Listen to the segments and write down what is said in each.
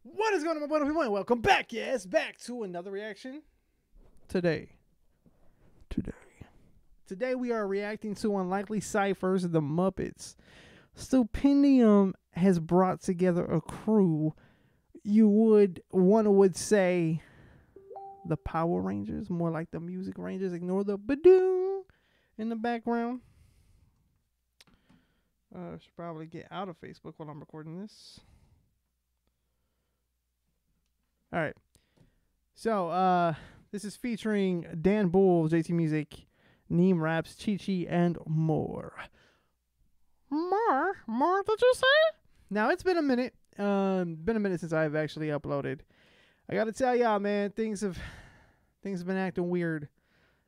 What is going on, my boy? Welcome back, yes, back to another reaction. Today we are reacting to Unlikely Cypher's The Muppets. Stupendium has brought together a crew. One would say the Power Rangers, more like the Music Rangers. Ignore the ba-doom in the background. Should probably get out of Facebook while I'm recording this. All right. So, this is featuring Dan Bull, JT Music, Neem Raps, Chi Chi, and more. More, did you say? Now, it's been a minute. Since I've actually uploaded. I got to tell y'all, man, things have been acting weird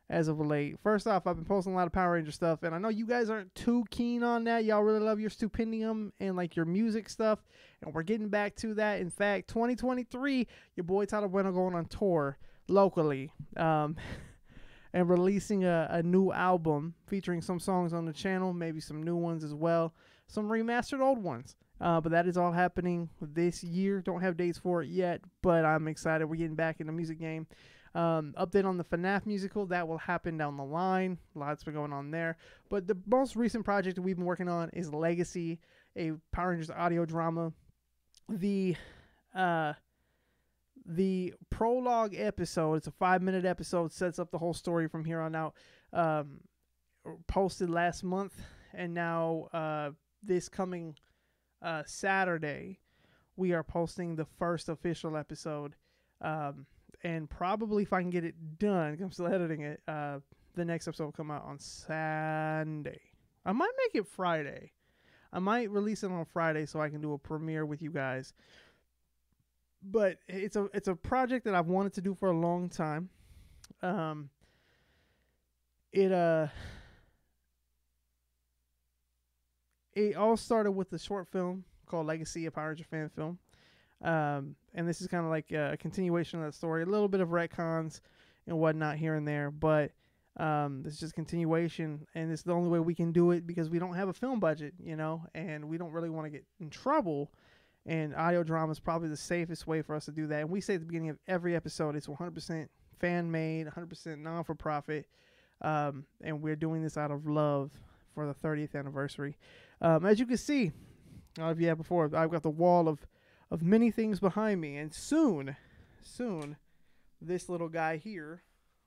as of late. First off, I've been posting a lot of Power Ranger stuff, and I know you guys aren't too keen on that. Y'all really love your Stupendium and like your music stuff, and we're getting back to that. In fact, 2023, your boy Tyler Bueno going on tour locally, and releasing a new album featuring some songs on the channel, maybe some new ones as well, some remastered old ones. But that is all happening this year. Don't have dates for it yet, but I'm excited. We're getting back in the music game. Update on the FNAF musical, that will happen down the line. Lots been going on there. But the most recent project that we've been working on is Legacy, a Power Rangers audio drama. The prologue episode, it's a 5-minute episode, sets up the whole story from here on out. Posted last month, and now this coming Saturday, we are posting the first official episode. And probably if I can get it done, I'm still editing it, the next episode will come out on Sunday. I might make it Friday. I might release it on Friday so I can do a premiere with you guys. But it's a project that I've wanted to do for a long time. It all started with a short film called Legacy, a Power Ranger fan film. And this is kind of like a continuation of that story, a little bit of retcons and whatnot here and there, but this is just continuation, and it's the only way we can do it because we don't have a film budget, and we don't really want to get in trouble, and audio drama is probably the safest way for us to do that. And we say at the beginning of every episode, it's 100% fan-made, 100% non-for-profit, and we're doing this out of love for the 30th anniversary. As you can see, I don't know if you have before, I've got the wall of many things behind me, and soon this little guy here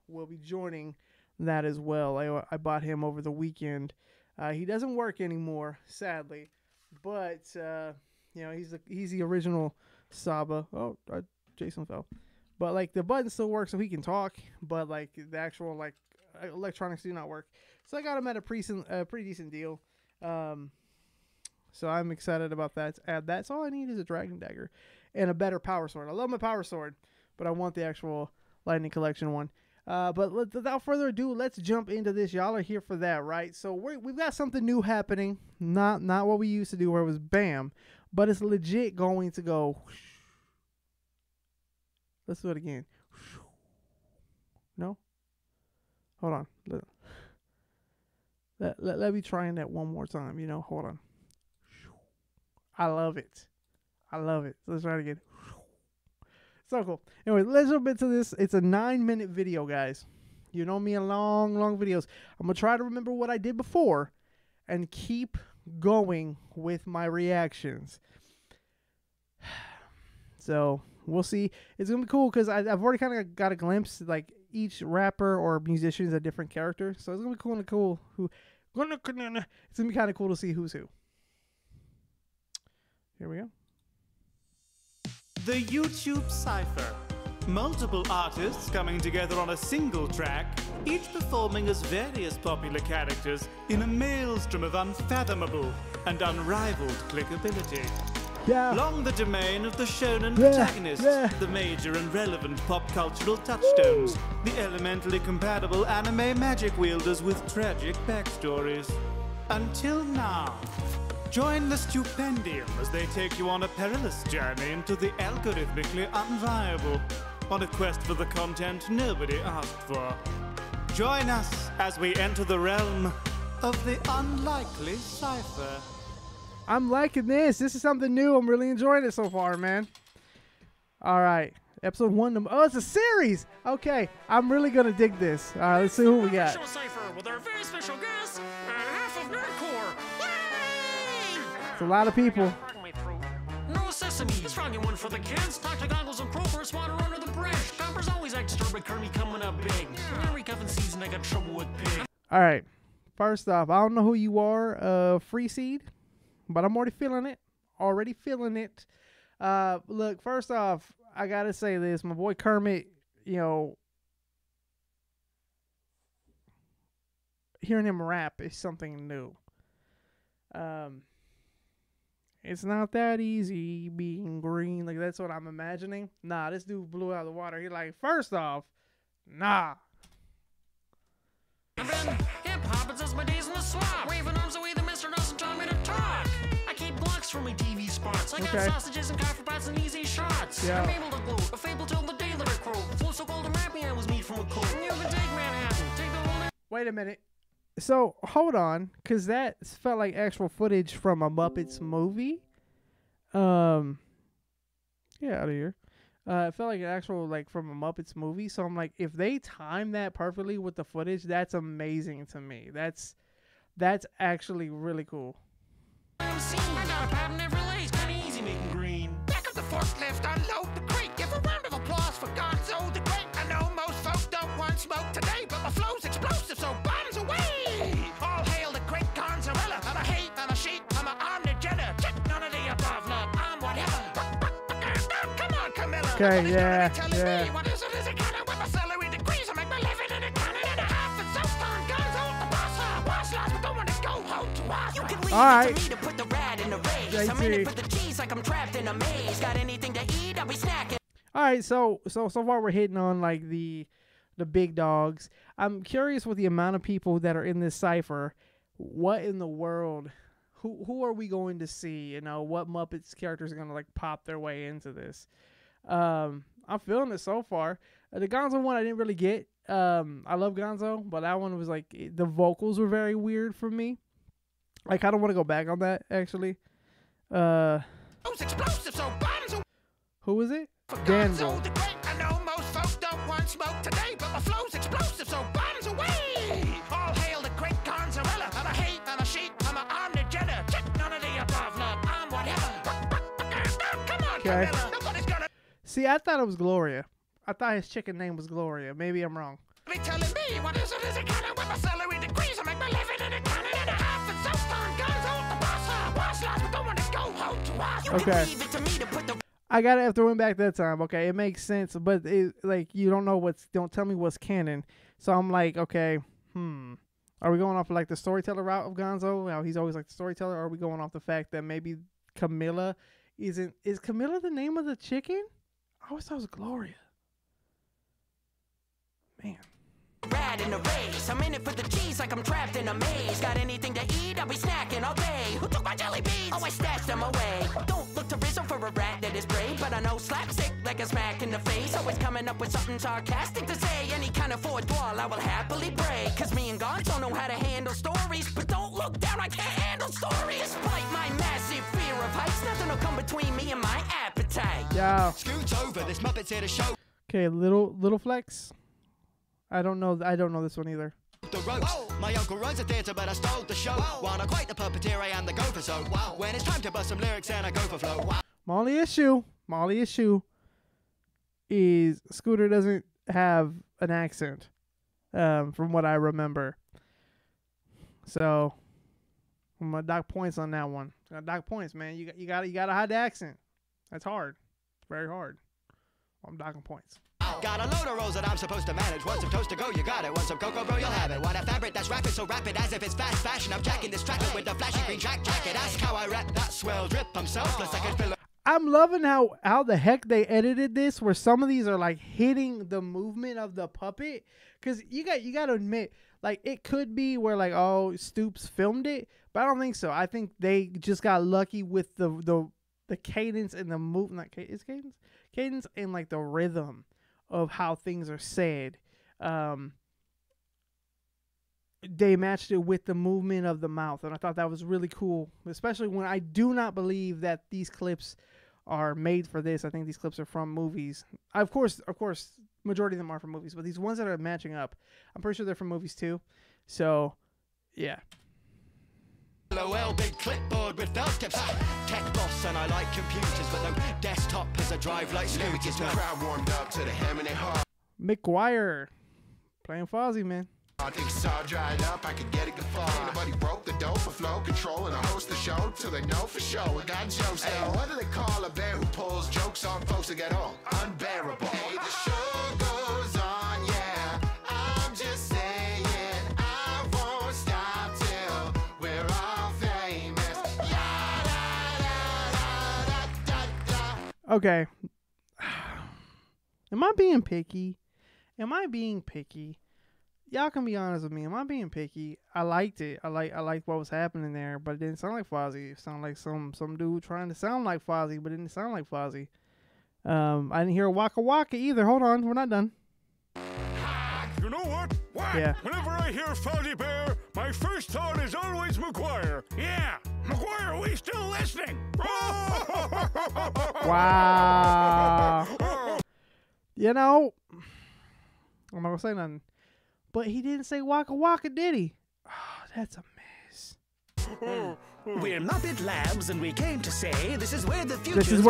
will be joining that as well. I bought him over the weekend. He doesn't work anymore, sadly, but he's the original Saba. Oh, Jason fell, but like the button still works so he can talk, but like the actual like electronics do not work. So I got him at a pretty decent deal. So I'm excited about that. To add that, so all I need is a Dragon Dagger and a better Power Sword. I love my Power Sword, but I want the actual Lightning Collection one. But without further ado, let's jump into this. Y'all are here for that, right? So we've got something new happening. Not what we used to do where it was bam, but it's legit going to go. Let's do it again. No? Hold on. Let me try that one more time, Hold on. I love it. So let's try it again. So cool. Anyway, let's jump into this. It's a 9-minute video, guys. You know me in long videos. I'm going to try to remember what I did before and keep going with my reactions. So we'll see. It's going to be cool because I've already kind of got a glimpse. Like each rapper or musician is a different character. So it's going to be cool. It's going to be kind of cool to see who's who. Here we go. The YouTube Cypher. Multiple artists coming together on a single track, each performing as various popular characters in a maelstrom of unfathomable and unrivaled clickability. Yeah. Long the domain of the shonen protagonists, the major and relevant pop cultural touchstones, the elementally compatible anime magic wielders with tragic backstories. Until now. Join the Stupendium as they take you on a perilous journey into the algorithmically unviable, on a quest for the content nobody asked for. Join us as we enter the realm of the Unlikely Cypher. I'm liking this. This is something new. I'm really enjoying it so far, man. All right. Episode 1. Oh, it's a series. Okay. I'm really going to dig this. All right, let's see who we got. Cipher with our very special guest, half of Nerdcore. Yay! It's a lot of people. No Sesame. It's Froggy one for the kids. Dr. Goggles and Croaker water under the bridge. Gomper's always extra, but Kirby coming up big. Every cuffing season I got trouble with pig. All right. First off, I don't know who you are, Free Seed, but I'm already feeling it. Look, first off, I gotta say this. My boy Kermit, hearing him rap is something new. It's not that easy being green. Like, that's what I'm imagining. Nah, this dude blew out of the water. He like, first off, nah. I've been hip-hop since my days in the swamp. Waving arms away, the mister doesn't tell me to talk. I keep blocks from my TV spots. I got sausages and coffee pots and easy shots. Yeah. I'm able to gloat, a fable till the day that I croak. Flow so cold and rapping, I was made from a coat. You can take Manhattan, take the whole... Wait a minute. So, hold on, because that felt like actual footage from a Muppets movie. Get out of here. It felt like an actual, like, from a Muppets movie. So I'm like, if they time that perfectly with the footage, that's amazing to me. That's actually really cool. I got a patent every lace, kinda easy making green. Back of the forklift, unload the crate. Give a round of applause for Gonzo the Great. I know most folk don't want smoke today, but my flow's explosive, so bombs away. All hail the great Gonzarella. I'm a hate, I'm a sheep, I'm a omnigena. Check none of the above, love, I'm whatever. Come on, Camilla. Okay, yeah. Me, what is it? Is it kind of with my salary degrees? I make my living in a cannon and a half. It's so fun, Gonzo, the boss, lost, but don't want to go home to us. You can leave it to me to put the rat in the race. I'm in it for the cheese like I'm trapped in a maze. Got anything to eat? I'll be snacking. All right, so far we're hitting on like the big dogs. I'm curious with the amount of people that are in this cipher. What in the world? Who are we going to see? What Muppets characters are gonna like pop their way into this? I'm feeling it so far. The Gonzo one I didn't really get. I love Gonzo, but that one was like the vocals were very weird for me. I kind of want to go back on that actually. Who is it? Danville. I know most folk don't want smoke today, but my flow's explosive, so bombs away. All hail the great Gonzarella. I'm a hate, I'm a sheep, I'm a omnigena. Check none of the above, love, I'm whatever. Come on, Camilla. Nobody's gonna see. I thought it was Gloria. I thought his chicken name was Gloria. Maybe I'm wrong. be telling me what is it? Is it kind of with my salary degrees? I make my living in a cannon and a half. It's so fun, Gonzo, the boss, lost, but don't want to go home to us. You can leave it to me to put the... I gotta have to win back that time. Okay, it makes sense, but you don't tell me what's canon. So I'm like, okay, are we going off of like the storyteller route of Gonzo? How he's always like the storyteller, or are we going off the fact that maybe Camilla is Camilla the name of the chicken? I always thought it was Gloria. Man. Rat in a race. I'm in it for the cheese like I'm trapped in a maze. Got anything to eat? I'll be snacking all day. Who took my jelly beans? Oh, I stashed them away. Don't look to Rizzo for a rat that is brave, but I know slapstick like a smack in the face. Always coming up with something sarcastic to say. Any kind of fourth wall I will happily break. Cause me and Gonzo know how to handle stories, but don't look down, I can't handle stories. Despite my massive fear of heights, nothing will come between me and my appetite. Yeah. Scoot over, this Muppet's here to show. Okay, little flex. I don't know this one either. The roast. My uncle runs a theatre, but I stole the show. While not quite the puppeteer, I am the gopher. So when it's time to bust some lyrics, and I go for flow. My only issue is Scooter doesn't have an accent, from what I remember. So I'm gonna dock points on that one. Dock points, man. You gotta hide the accent. That's hard. It's very hard. I'm docking points. Got a load of rolls that I'm supposed to manage. Want some toast to go, you got it. Want some cocoa, bro, you'll have it. Want a fabric that's rapid, so rapid as if it's fast fashion. I'm jacking this track with the flashy green track jacket. Ask how I rap that swell drip. I'm selfless, I can feel it. I'm loving how the heck they edited this, where some of these are like hitting the movement of the puppet. Cause you got to admit, like it could be where like Stoops filmed it, but I don't think so. I think they just got lucky with the cadence and the movement. Cadence and like the rhythm of how things are said. They matched it with the movement of the mouth, and I thought that was really cool, especially when I do not believe that these clips are made for this. I think these clips are from movies. Of course, majority of them are from movies, but these ones that are matching up, I'm pretty sure they're from movies too. So, yeah. LOL, big clipboard with felt tips. Tech boss and I like computers, but no desktop as a drive like scooters. The crowd warmed up to the ham and heart. McGuire playing Fozzie, man. I think it's all dried up, I could get it gaffa. Ain't nobody broke the dope for flow control, and I host the show till they know for sure. We got jokes. Hey, what do they call a bear who pulls jokes on folks that get home? Unbearable. Hey, the show goes on, yeah. I'm just saying, I won't stop till we're all famous. La, la, la, da, da, da. Okay. Am I being picky? Y'all can be honest with me. Am I being picky? I liked it. I liked what was happening there, but it didn't sound like Fozzie. It sounded like some dude trying to sound like Fozzie, but it didn't sound like Fozzie. I didn't hear Waka Waka either. Hold on, we're not done. You know what? What? Yeah. Whenever I hear Fozzie Bear, my first thought is always McGuire. Yeah, McGuire, are we still listening? Wow. You know, I'm not gonna say nothing. But he didn't say Waka Waka, did he? Oh, that's a mess. We're Muppet Labs, and we came to say this is where the future This is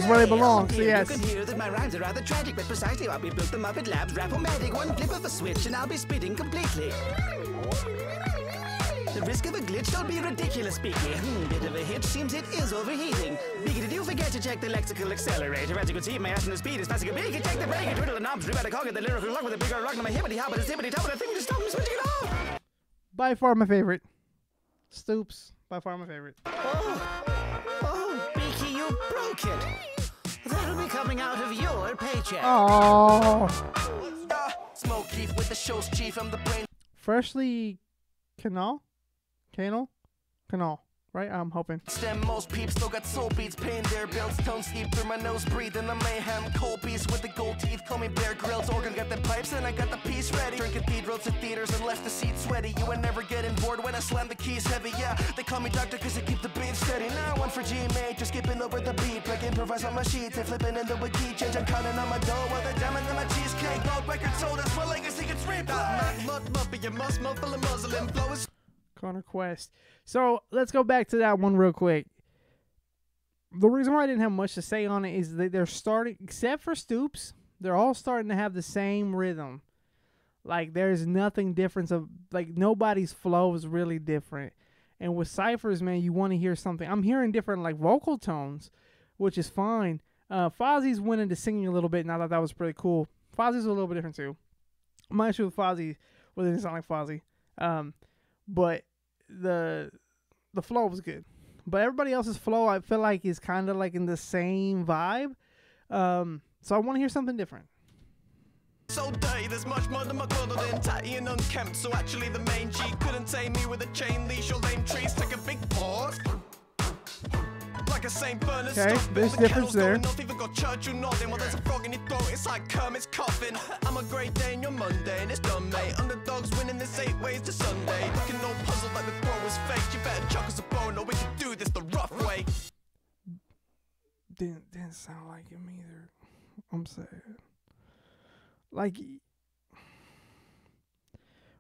where they belong. So yes. You can hear that my rhymes are rather tragic, but precisely why we built the Muppet Labs Rap-O-Matic. One flip of a switch, and I'll be spitting completely. The risk of a glitch, don't be ridiculous, Beaky. Bit of a hitch, seems it is overheating. Beaky, did you forget to check the lexical accelerator? As you can see, my ass and the speed is faster. Beaky, check the brake, twiddle the knobs, rip out a cog, the lyrical log with a bigger rock, my hippity hop, but it's hippity top, but I think we just stop me switching it off. By far my favorite. Stoops, by far my favorite. Oh, Beaky, you broke it. That'll be coming out of your paycheck. Oh. Smoke Keith with the show's chief. I'm the brain. Freshly Canal, right? I'm hoping. Stem most peeps still got soul beats, paying their bills. Tone steep through my nose, breathing the mayhem. Cold beast with the gold teeth, call me Bear Grylls. Organ got the pipes and I got the piece ready. Drink cathedrals to theaters and left the seat sweaty. You ain't never getting bored when I slam the keys heavy. Yeah, they call me doctor cause I keep the beat steady. Now one for G-Mate, just skipping over the beat. Like improvise on my sheets and flipping in the wiki. Change, I'm counting on my dough while they're jamming on my cheesecake. Gold record sold, that's my legacy gets replay. Mud, but your must full of muzzling flow is. Connor Quest. So let's go back to that one real quick. The reason why I didn't have much to say on it is that they're starting, except for Stoops, they're all starting to have the same rhythm. Like there's nothing different. Like nobody's flow is really different. And with Cyphers, man, you want to hear something. I'm hearing different like vocal tones, which is fine. Fozzie's went into singing a little bit, and I thought that was pretty cool. Fozzie's a little bit different too. My issue with Fozzie was it didn't sound like Fozzie. But the flow was good. But everybody else's flow, I feel like, is kind of like in the same vibe. So I want to hear something different. So dirty, there's much more than my clothes than tatty and unkempt. So actually the main G couldn't tame me with a chain leash or lame trees. Take a big pause. Like a St. Bernard. Okay, there's difference there. Even got church or nothing. Well, there's a frog in your throat. It's like Kermit's coffin. I'm a great day and you're Monday and it's done, mate. Underdogs winning this 8 ways to Sunday. Looking all puzzled like the throw was fake. You better chuck us a bone or we can do this the rough way. Didn't sound like him either. I'm sad. Like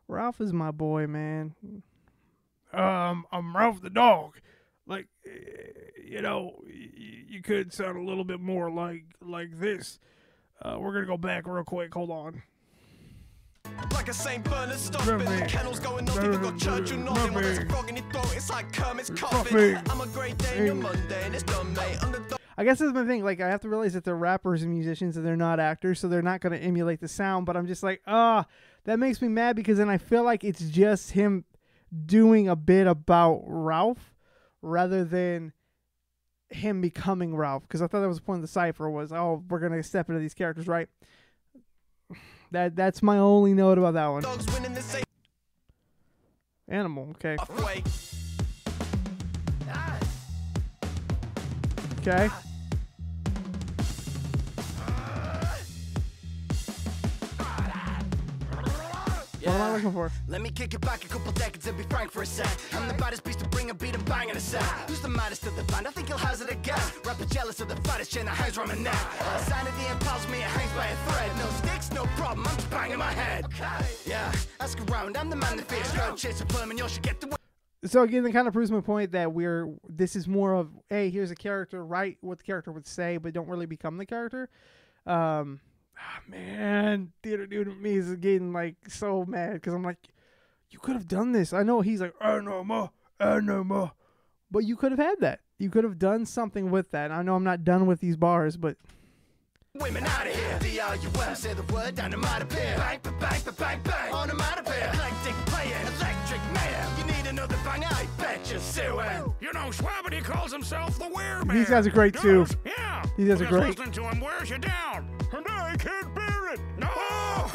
Ralph is my boy, man. I'm Ralph the dog. Like, you know, you could sound a little bit more like this. We're gonna go back real quick. Hold on. Like a St. Bernard stomping, the kennels going off, even got church or nothing. Well, there's a frog in your throat, it's like Kermit's coffin. I'm a great day and you're Monday and it's done, mate. I guess that's my thing. Like, I have to realize that they're rappers and musicians and they're not actors, so they're not gonna emulate the sound. But I'm just like, that makes me mad because then I feel like it's just him doing a bit about Ralph rather than him becoming Ralph. Because I thought that was the point of the cipher was, oh, we're gonna step into these characters, right? That's my only note about that one. Animal, okay. Okay. What am I looking for? Let me kick it back a couple decades and be frank for a sec. I'm the baddest beast to bring a beat and bang in a set. Who's the maddest of the band? I think he'll hazard a guess. Rapper jealous of the fattest chain that hangs round my neck. Sanity impels me, it hangs by a thread. No sticks, no problem, I'm just banging my head. Yeah, ask around, I'm the man that fears. Go chase a firm and you should get the. So again, that kind of proves my point that this is more of, hey, here's a character, write what the character would say, but don't really become the character. Man, theater dude with me is getting like so mad because I'm like, you could have done this. I know he's like, no more, but you could have had that. You could have done something with that. I know I'm not done with these bars, but. Women out of here. D-R-U-M, say the word, dynamite appear. Bang, bang, bang, bang, onomatopoeia. Eclectic playing, electric mayhem. You need another bang, I bet you're suing. You know, Schwabbity calls himself the werebear. These guys are great too. Yeah. These guys are great. Listening to him wears you down. And I can't bear it. No. Oh,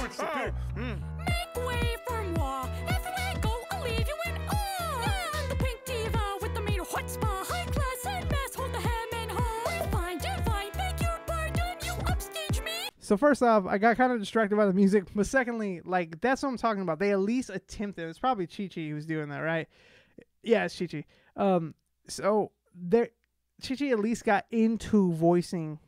it's the pig. Make way for moi. Everywhere I go, I'll leave you in awe. I'm the pink diva with the meter hot spa. High class and mass, hold the ham and haw. Fine, divine, beg your pardon, you upstage me. So first off, I got kind of distracted by the music, but secondly, like, that's what I'm talking about. They at least attempted. It's probably Chi-Chi who's doing that, right? Yeah, it's Chi-Chi. So Chi-Chi at least got into voicing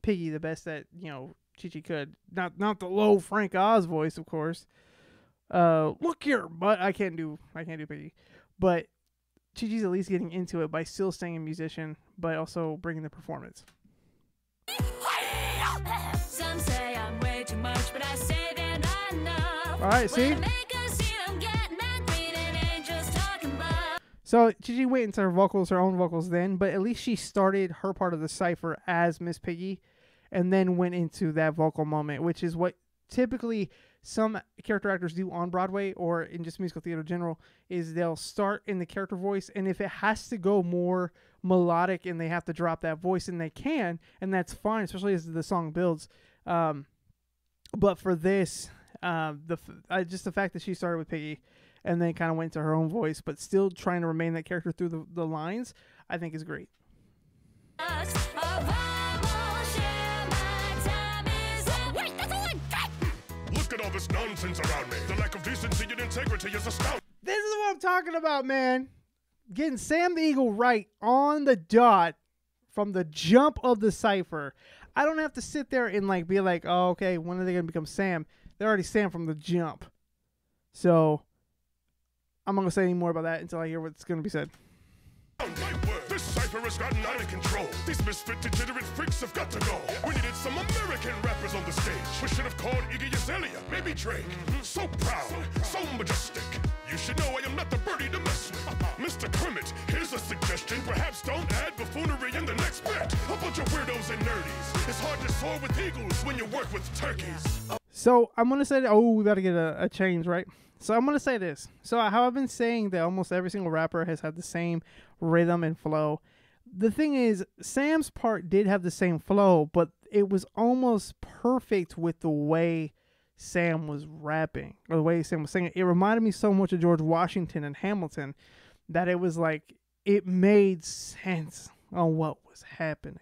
Piggy the best that, Chi-Chi could. Not the low Frank Oz voice, of course. Look here, but I can't do Piggy. But Chi-Chi's at least getting into it by still staying a musician, but also bringing the performance. Some say I'm way too much, but I say they're not enough. All right, see? So Chi-Chi went into her own vocals then, but at least she started her part of the cipher as Miss Piggy and then went into that vocal moment, which is what typically some character actors do on Broadway or in just musical theater in general, is they'll start in the character voice, and if it has to go more melodic and they have to drop that voice, and they can, and that's fine, especially as the song builds. But for this, just the fact that she started with Piggy and then kind of went to her own voice, but still trying to remain that character through the lines, I think is great. Look at all this nonsense around me. The lack of decency and integrity is astounding. This is what I'm talking about, man. Getting Sam the Eagle right on the dot from the jump of the cipher. I don't have to sit there and be like, oh, okay, when are they going to become Sam? They're already Sam from the jump. So I'm not going to say any more about that until I hear what's going to be said. This cipher has gotten out of control. These misfit degenerate freaks have got to go. We needed some American rappers on the stage. We should have called Iggy Azalea, maybe Drake. So proud, so majestic. You should know I am not the birdie to mess with. Mr. Kermit, here's a suggestion. Perhaps don't add buffoonery in the next bit. A bunch of weirdos and nerdies. It's hard to soar with eagles when you work with turkeys. So I'm going to say that, we got to get a change, right? So I'm going to say this. So how I've been saying that almost every single rapper has had the same rhythm and flow. The thing is, Sam's part did have the same flow, but it was almost perfect with the way Sam was rapping, or the way Sam was singing. It reminded me so much of George Washington and Hamilton that it was like, it made sense on what was happening.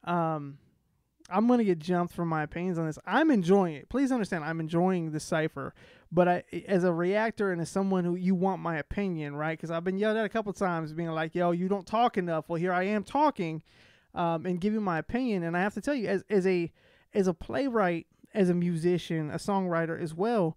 I'm going to get jumped for my opinions on this. I'm enjoying it. Please understand, I'm enjoying the cipher. But as a reactor and as someone who you want my opinion, right? Because I've been yelled at a couple times being like, yo, you don't talk enough. Well, here I am talking and giving my opinion. And I have to tell you, as a playwright, as a musician, a songwriter as well,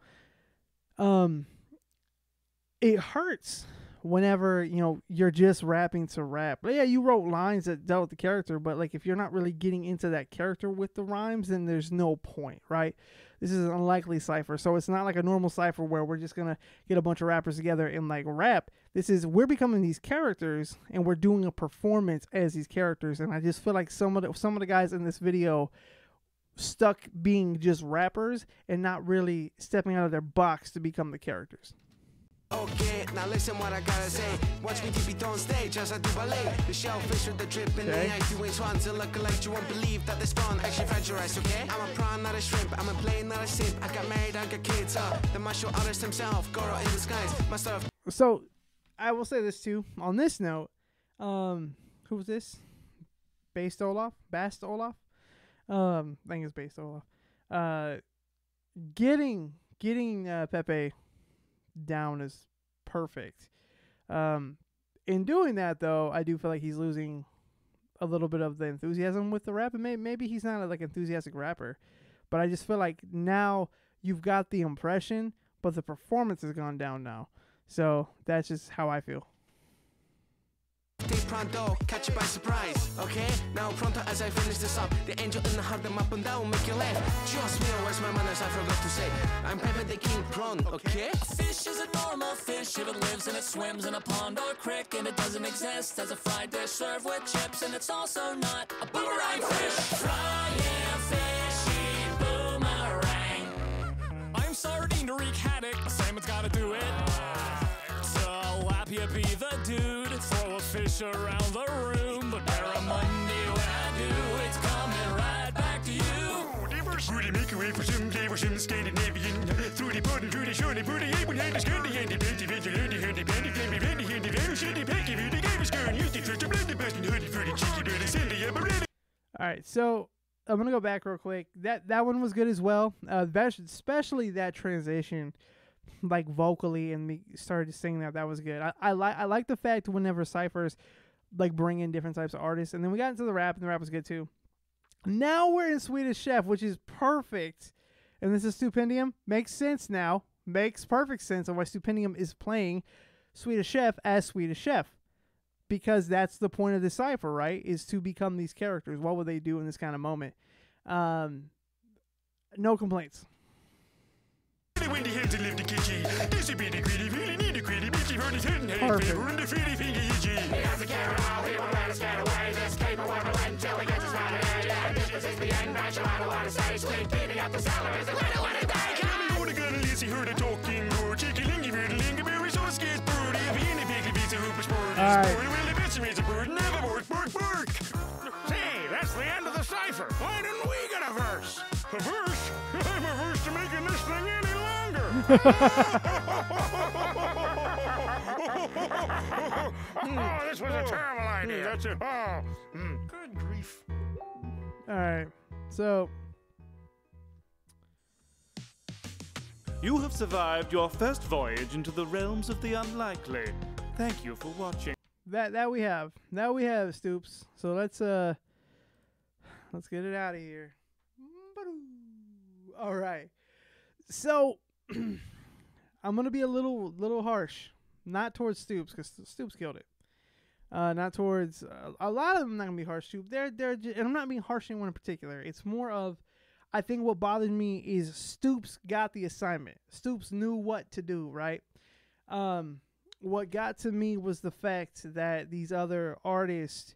it hurts whenever, you're just rapping to rap. But yeah, you wrote lines that dealt with the character, but if you're not really getting into that character with the rhymes, then there's no point, right? This is an unlikely cipher, so it's not like a normal cipher where we're just gonna get a bunch of rappers together and rap. We're becoming these characters and we're doing a performance as these characters, and I just feel like some of the guys in this video stuck being just rappers and not really stepping out of their box to become the characters. Okay, now listen what I gotta say. Watch me keep it on stage as I do ballet. The shellfish with the drip in the eye, doing swans and look like you won't believe that this spawn actually French okay? I'm a prawn, not a shrimp. I'm a plane, not a simp. I got married, I got kids. The martial artist himself, Goro in disguise. My stuff. So, I will say this too. On this note, who was this? Bast Olaf? I think it's Bast Olaf. Uh, getting Pepe down is perfect. In doing that though, I do feel like he's losing a little bit of the enthusiasm with the rap, and maybe he's not a like enthusiastic rapper, but I just feel like now you've got the impression, but the performance has gone down now. So that's just how I feel. Stay pronto, catch you by surprise, okay? Now pronto as I finish this up, the angel in the heart, them up and down, make you laugh. Just me, where's my manners, I forgot to say. I'm Pepe the King Prawn, okay? A fish is a normal fish if it lives and it swims in a pond or creek, and it doesn't exist as a fried dish served with chips, and it's also not a boomerang fish. Frying fishy boomerang. I'm sardine to wreak havoc, the salmon's gotta do it. So happy be the dude, throw a fish around the room, but Barramundi when I do, it's coming right back to you. Would he make a way for some day for some Scandinavian? Through the pudding, through the shorty, pretty able to the scanty, handy, bendy, bendy, handy, handy, bendy, bendy, bendy, handy, very shitty, packy, the game is going, used to try to blend the best and hoodie, fruity, cheeky, dirty, sandy, I'm ready. All right, so I'm gonna go back real quick. That one was good as well. Especially that transition, like vocally, and me started to sing that was good. I like the fact whenever ciphers like bring in different types of artists, and then we got into the rap, and the rap was good too. Now we're in Swedish Chef, which is perfect, and this is Stupendium. Makes sense now. Makes perfect sense on why Stupendium is playing Swedish Chef as Swedish Chef, because that's the point of the cipher, right? Is to become these characters. What would they do in this kind of moment? No complaints. Hey, that's the end of the cipher. Why didn't we get a verse? A verse? I'm averse to making this thing any longer. Oh, this was a terrible idea. That's it. Oh, good grief. All right, so You have survived your first voyage into the realms of the unlikely. Thank you for watching. that we have. Now we have Stoops. So let's get it out of here. All right. So I'm gonna be a little harsh, not towards Stoops because Stoops killed it. Not towards a lot of them. Not gonna be harsh too. They're and I'm not being harsh to anyone in particular. It's more of, I think what bothered me is Stoops got the assignment. Stoops knew what to do, right? What got to me was the fact that these other artists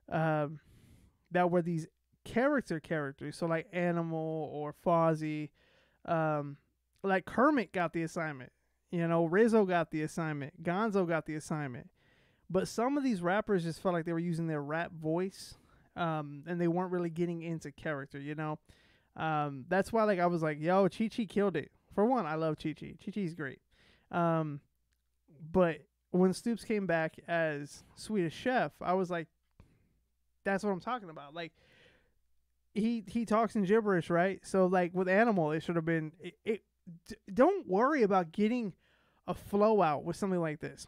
that were these characters, so like Animal or Fozzy, like Kermit got the assignment. You know, Rizzo got the assignment. Gonzo got the assignment. But some of these rappers just felt like they were using their rap voice, and they weren't really getting into character, you know? That's why, like, I was like, yo, Chi Chi killed it. For one, I love Chi Chi. Chi Chi's great. But when Stoops came back as Swedish Chef, I was like, that's what I'm talking about. Like, he talks in gibberish, right? So, like, with Animal, it should have been, don't worry about getting a flow out with something like this.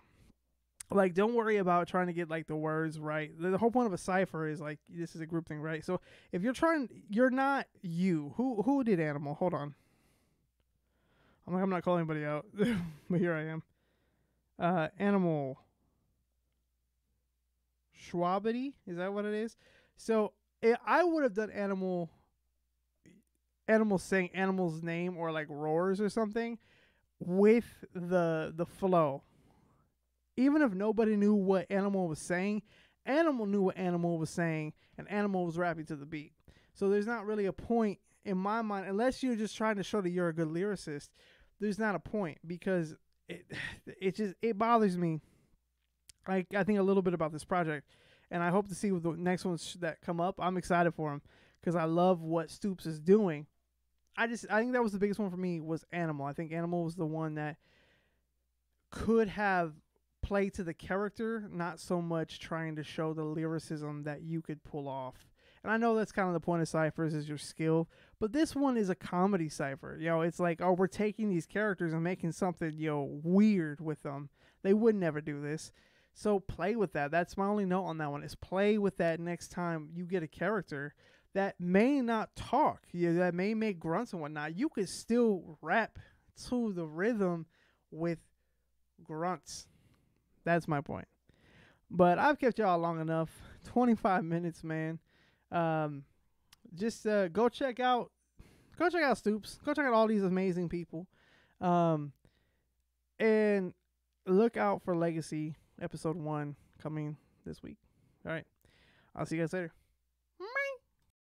Like, don't worry about trying to get, like, the words right. The whole point of a cipher is, like, this is a group thing, right? So, if you're not you. Who did Animal? Hold on. I'm not calling anybody out. But here I am. Animal. Schwabity? Is that what it is? So, I would have done Animal saying Animal's name or, like, roars or something with the flow. Even if nobody knew what Animal was saying, Animal knew what Animal was saying, and Animal was rapping to the beat. So there's not really a point in my mind, unless you're just trying to show that you're a good lyricist. There's not a point, because it bothers me. I think a little bit about this project, and I hope to see the next ones that come up. I'm excited for them because I love what Stoops is doing. I think that was the biggest one for me, was Animal. I think Animal was the one that could have play to the character, not so much trying to show the lyricism that you could pull off. And I know that's kind of the point of ciphers is your skill, but this one is a comedy cipher. It's like, oh, we're taking these characters and making something, weird with them. They would never do this. So play with that. That's my only note on that one, is play with that next time you get a character that may not talk, that may make grunts and whatnot. You could still rap to the rhythm with grunts. That's my point. But I've kept y'all long enough. 25 minutes, man. Just go check out Stoops. Go check out all these amazing people. And look out for Legacy episode 1 coming this week. All right. I'll see you guys later.